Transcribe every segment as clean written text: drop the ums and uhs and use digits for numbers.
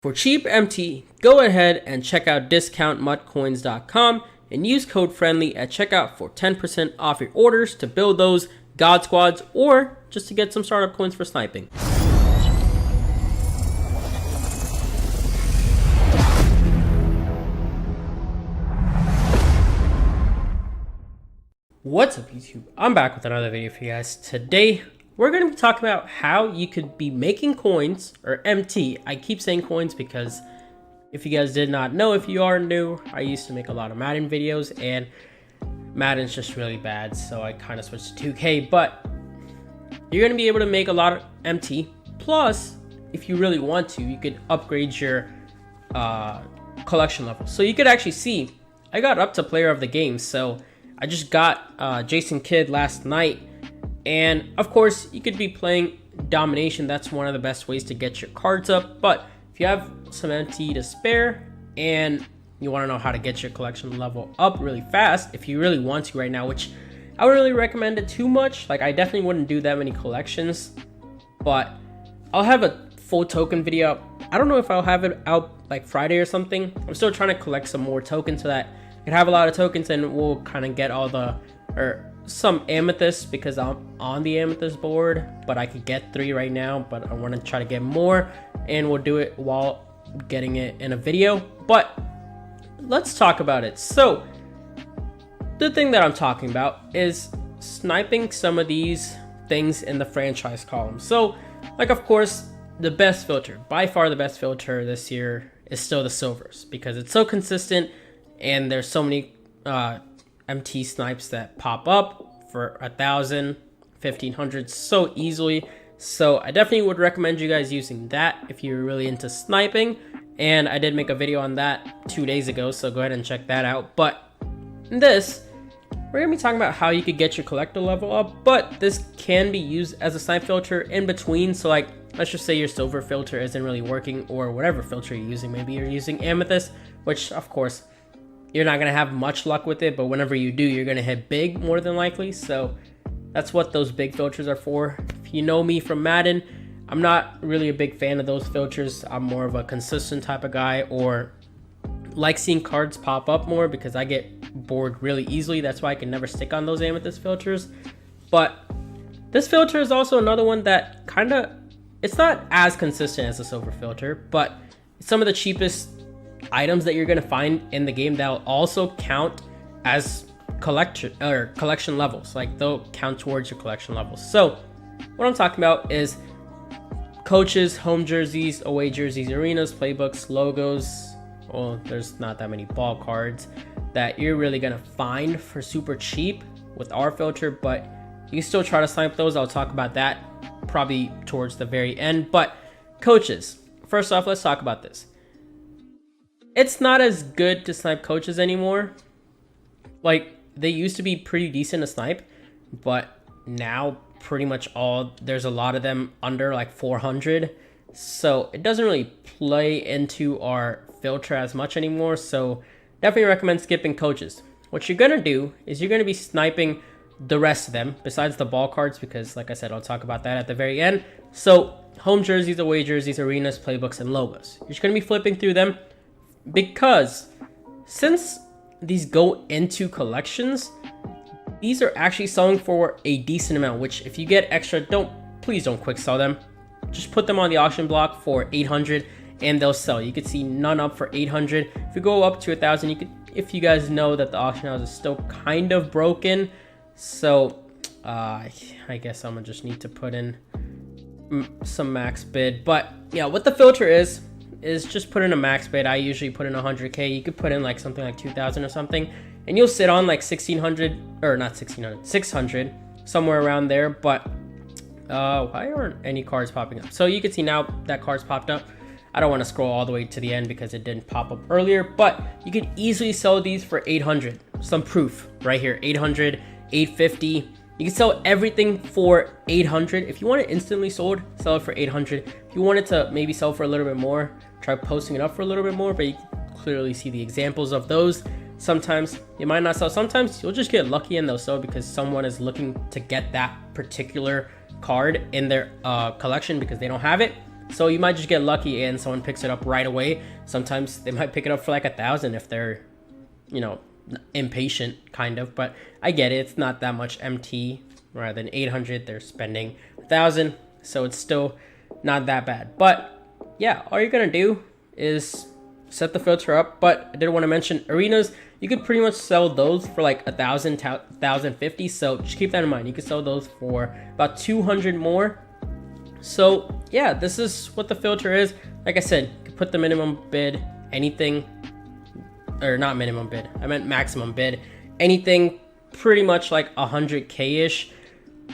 For cheap MT, go ahead and check out discountmutcoins.com and use code FRIENDLY at checkout for 10% off your orders to build those God Squads or just to get some startup coins for sniping. What's up YouTube? I'm back with another video for you guys. Today we're going to be talking about how you could be making coins, or MT. I keep saying coins because if you guys did not know, if you are new, I used to make a lot of Madden videos and Madden's just really bad, so I kind of switched to 2K. But you're going to be able to make a lot of MT. Plus, if you really want to, you could upgrade your collection level. So you could actually see I got up to player of the game. So I just got Jason Kidd last night. And of course, you could be playing domination. That's one of the best ways to get your cards up. But if you have some MT to spare and you want to know how to get your collection level up really fast, if you really want to right now, which I wouldn't really recommend it too much. Like, I definitely wouldn't do that many collections, but I'll have a full token video. I don't know if I'll have it out like Friday or something. I'm still trying to collect some more tokens so that I can have a lot of tokens and we'll kind of get all the, or some amethysts, because I'm on the amethyst board, but I could get 3 right now, but I want to try to get more, and we'll do it while getting it in a video. But let's talk about it. So the thing that I'm talking about is sniping some of these things in the franchise column. So, like, of course, the best filter, by far the best filter this year, is still the silvers, because it's so consistent and there's so many MT snipes that pop up for 1,000, 1,500 so easily. So I definitely would recommend you guys using that if you're really into sniping. And I did make a video on that 2 days ago, so go ahead and check that out. But in this, we're gonna be talking about how you could get your collector level up, but this can be used as a snipe filter in between. So, like, let's just say your silver filter isn't really working, or whatever filter you're using. Maybe you're using amethyst, which of course you're not going to have much luck with it, but whenever you do, you're going to hit big more than likely. So that's what those big filters are for. If you know me from Madden, I'm not really a big fan of those filters. I'm more of a consistent type of guy, or like seeing cards pop up more because I get bored really easily. That's why I can never stick on those amethyst filters. But this filter is also another one that kind of, it's not as consistent as the silver filter, but it's some of the cheapest items that you're going to find in the game that'll also count as collection levels. Like, they'll count towards your collection levels. So what I'm talking about is coaches, home jerseys, away jerseys, arenas, playbooks, logos. Well, there's not that many ball cards that you're really going to find for super cheap with our filter, but you can still try to snipe those. I'll talk about that probably towards the very end. But coaches, first off, let's talk about this. It's not as good to snipe coaches anymore. Like, they used to be pretty decent to snipe, but now pretty much there's a lot of them under like 400. So it doesn't really play into our filter as much anymore. So definitely recommend skipping coaches. What you're going to do is you're going to be sniping the rest of them besides the ball cards, because like I said, I'll talk about that at the very end. So home jerseys, away jerseys, arenas, playbooks, and logos. You're just going to be flipping through them, because since these go into collections, these are actually selling for a decent amount, which if you get extra, please don't quick sell them. Just put them on the auction block for 800 and they'll sell. You could see none up for 800. If you go up to 1,000, you could, if you guys know that the auction house is still kind of broken. So I guess I'm gonna just need to put in some max bid. But yeah, what the filter is just put in a max bid. I usually put in 100K. You could put in like something like 2,000 or something, and you'll sit on like 1,600, or not 1,600, 600, somewhere around there. But why aren't any cards popping up? So you can see now that card's popped up. I don't want to scroll all the way to the end because it didn't pop up earlier, but you could easily sell these for 800. Some proof right here, 800, 850. You can sell everything for 800. If you want it instantly sold, sell it for 800. If you want it to maybe sell for a little bit more, try posting it up for a little bit more, but you can clearly see the examples of those. Sometimes you might not sell. Sometimes you'll just get lucky and they'll sell because someone is looking to get that particular card in their collection because they don't have it. So you might just get lucky and someone picks it up right away. Sometimes they might pick it up for like 1,000 if they're, you know, impatient kind of. But I get it. It's not that much MT. Rather than 800, they're spending 1,000. So it's still not that bad. But yeah, all you're going to do is set the filter up. But I did want to mention arenas. You could pretty much sell those for like 1,000 to 1,050. So just keep that in mind. You could sell those for about 200 more. So yeah, this is what the filter is. Like I said, you can put the minimum bid, anything, or not minimum bid, I meant maximum bid, anything pretty much like 100K-ish,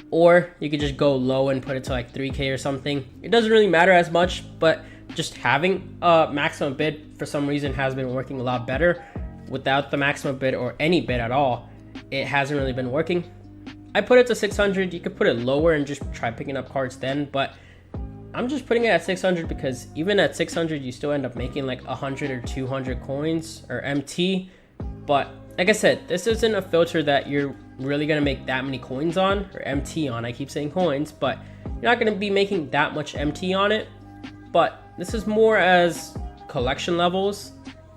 or you could just go low and put it to like 3K or something. It doesn't really matter as much, but just having a maximum bid for some reason has been working a lot better. Without the maximum bid or any bid at all, it hasn't really been working. I put it to 600. You could put it lower and just try picking up cards then, but I'm just putting it at 600 because even at 600, you still end up making like 100 or 200 coins or MT. But like I said, this isn't a filter that you're really going to make that many coins on, or MT on. I keep saying coins, but you're not going to be making that much MT on it. But this is more as collection levels.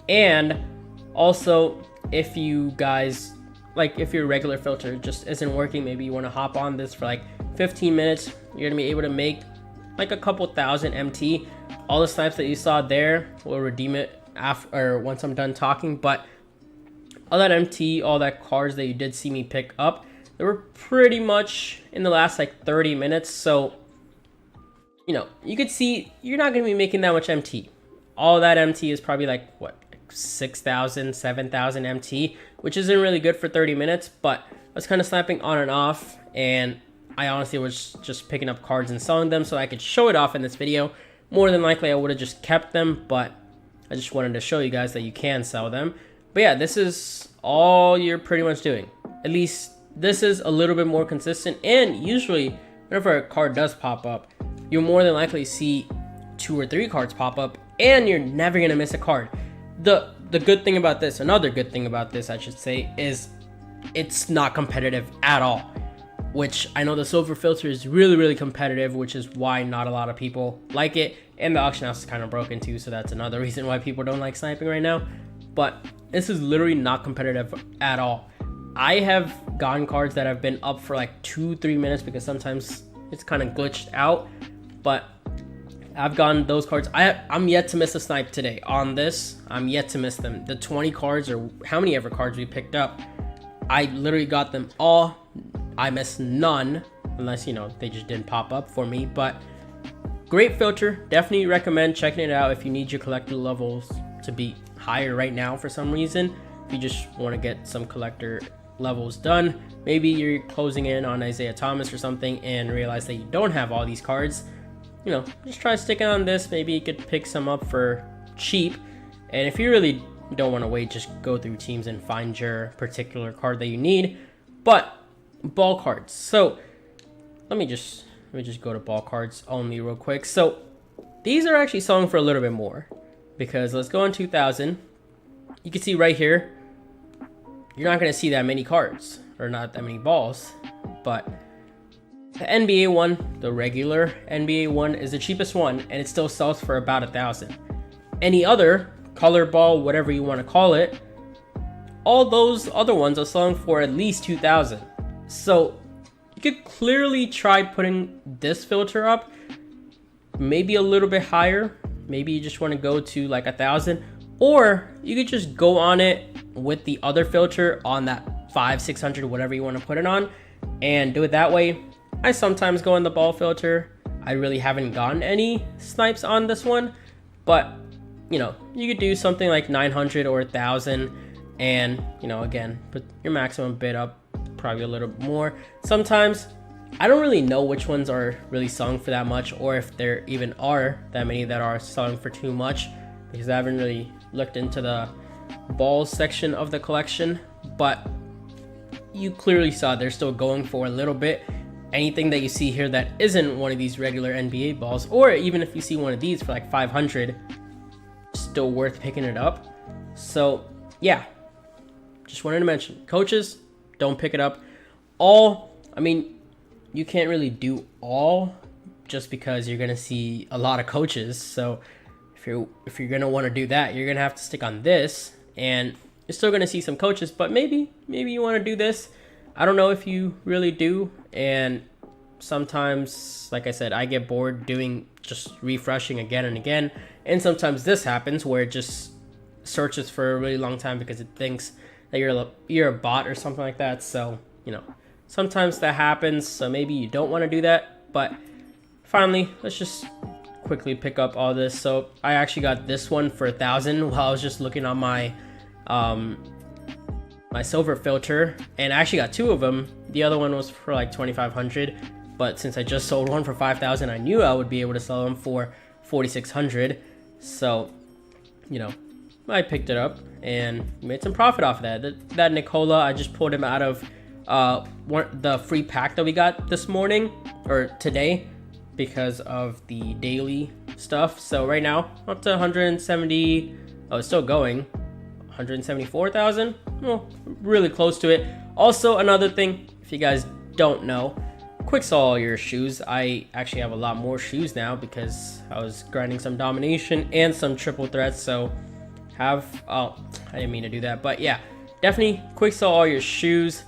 And also, if you guys, like if your regular filter just isn't working, maybe you want to hop on this for like 15 minutes, you're going to be able to make like a couple thousand MT. All the snipes that you saw there will redeem it after, or once I'm done talking. But all that MT, all that cards that you did see me pick up, they were pretty much in the last like 30 minutes. So, you know, you could see you're not going to be making that much MT. All that MT is probably like what, 6,000, 7,000 MT, which isn't really good for 30 minutes, but I was kind of snapping on and off, and I honestly was just picking up cards and selling them so I could show it off in this video. More than likely, I would have just kept them, but I just wanted to show you guys that you can sell them. But yeah, this is all you're pretty much doing. At least this is a little bit more consistent, and usually whenever a card does pop up, you'll more than likely see 2 or 3 cards pop up, and you're never going to miss a card. The good thing about this, another good thing about this, I should say, is it's not competitive at all. Which I know the silver filter is really, really competitive, which is why not a lot of people like it. And the auction house is kind of broken too, so that's another reason why people don't like sniping right now. But this is literally not competitive at all. I have gotten cards that have been up for like 2-3 minutes because sometimes it's kind of glitched out. But I've gotten those cards. I'm yet to miss a snipe today on this. I'm yet to miss them. The 20 cards or how many ever cards we picked up, I literally got them all. I missed none, unless, you know, they just didn't pop up for me. But great filter. Definitely recommend checking it out if you need your collector levels to be higher right now for some reason. If you just want to get some collector levels done, maybe you're closing in on Isaiah Thomas or something and realize that you don't have all these cards. You know, just try sticking on this. Maybe you could pick some up for cheap. And if you really don't want to wait, just go through teams and find your particular card that you need. But ball cards. So let me just go to ball cards only real quick. So these are actually selling for a little bit more, because let's go on 2000. You can see right here, you're not going to see that many cards or not that many balls, but the NBA one, the regular NBA one, is the cheapest one, and it still sells for about 1,000. Any other color ball, whatever you want to call it, all those other ones are selling for at least 2,000. So you could clearly try putting this filter up, maybe a little bit higher. Maybe you just want to go to like 1,000, or you could just go on it with the other filter on that 500-600, whatever you want to put it on, and do it that way. I sometimes go in the ball filter. I really haven't gotten any snipes on this one, but you know, you could do something like 900 or 1,000, and you know, again, put your maximum bid up probably a little bit more. Sometimes I don't really know which ones are really selling for that much, or if there even are that many that are selling for too much, because I haven't really looked into the balls section of the collection. But you clearly saw they're still going for a little bit. Anything that you see here that isn't one of these regular NBA balls, or even if you see one of these for like 500, still worth picking it up. So yeah, just wanted to mention, coaches, don't pick it up. I mean, you can't really do all just because you're gonna see a lot of coaches. So if you're gonna want to do that, you're gonna have to stick on this, and you're still gonna see some coaches. But maybe you want to do this. I don't know if you really do. And sometimes, like I said, I get bored doing just refreshing again and again. And sometimes this happens where it just searches for a really long time because it thinks that you're a bot or something like that. So, sometimes that happens. So maybe you don't want to do that. But finally, let's just quickly pick up all this. So I actually got this one for 1,000 while I was just looking on my my silver filter, and I actually got 2 of them. The other one was for like 2,500, but since I just sold one for 5,000, I knew I would be able to sell them for 4,600. So, I picked it up and made some profit off of that. That Nicola, I just pulled him out of the free pack that we got this morning or today because of the daily stuff. So right now, up to 170. Oh, it's still going. 174,000. Well, really close to it. Also, another thing, if you guys don't know, quick sell all your shoes. I actually have a lot more shoes now because I was grinding some domination and some triple threats. So I didn't mean to do that, but yeah, definitely quick sell all your shoes.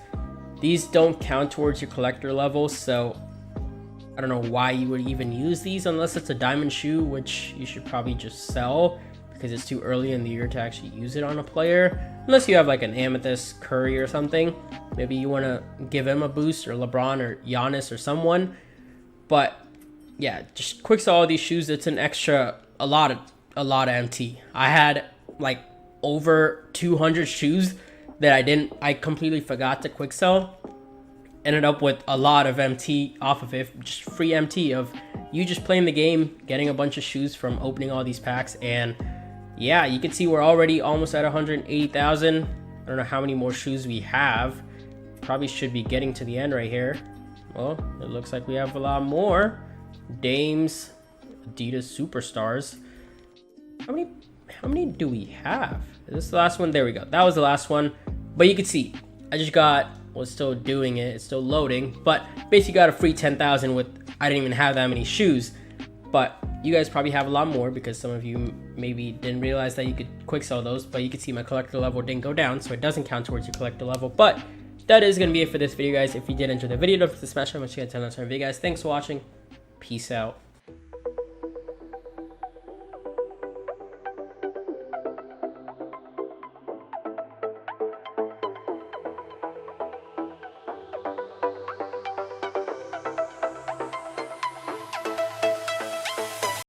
These don't count towards your collector level, so I don't know why you would even use these unless it's a diamond shoe, which you should probably just sell because it's too early in the year to actually use it on a player. Unless you have like an Amethyst Curry or something. Maybe you want to give him a boost, or LeBron or Giannis or someone. But yeah, just quick sell all these shoes. It's an extra, a lot of MT. I had like over 200 shoes that I completely forgot to quick sell. Ended up with a lot of MT off of it, just free MT of you just playing the game, getting a bunch of shoes from opening all these packs. And yeah, you can see we're already almost at 180,000. I don't know how many more shoes we have. Probably should be getting to the end right here. Well, it looks like we have a lot more. Dames, Adidas Superstars. How many do we have? Is this the last one? There we go. That was the last one. But you can see, I just was still doing it. It's still loading. But basically got a free 10,000 with, I didn't even have that many shoes. But you guys probably have a lot more because some of you maybe didn't realize that you could quick sell those. But you can see my collector level didn't go down, so it doesn't count towards your collector level. But that is going to be it for this video, guys. If you did enjoy the video, don't forget to smash that much. Until next time, video, guys. Thanks for watching. Peace out.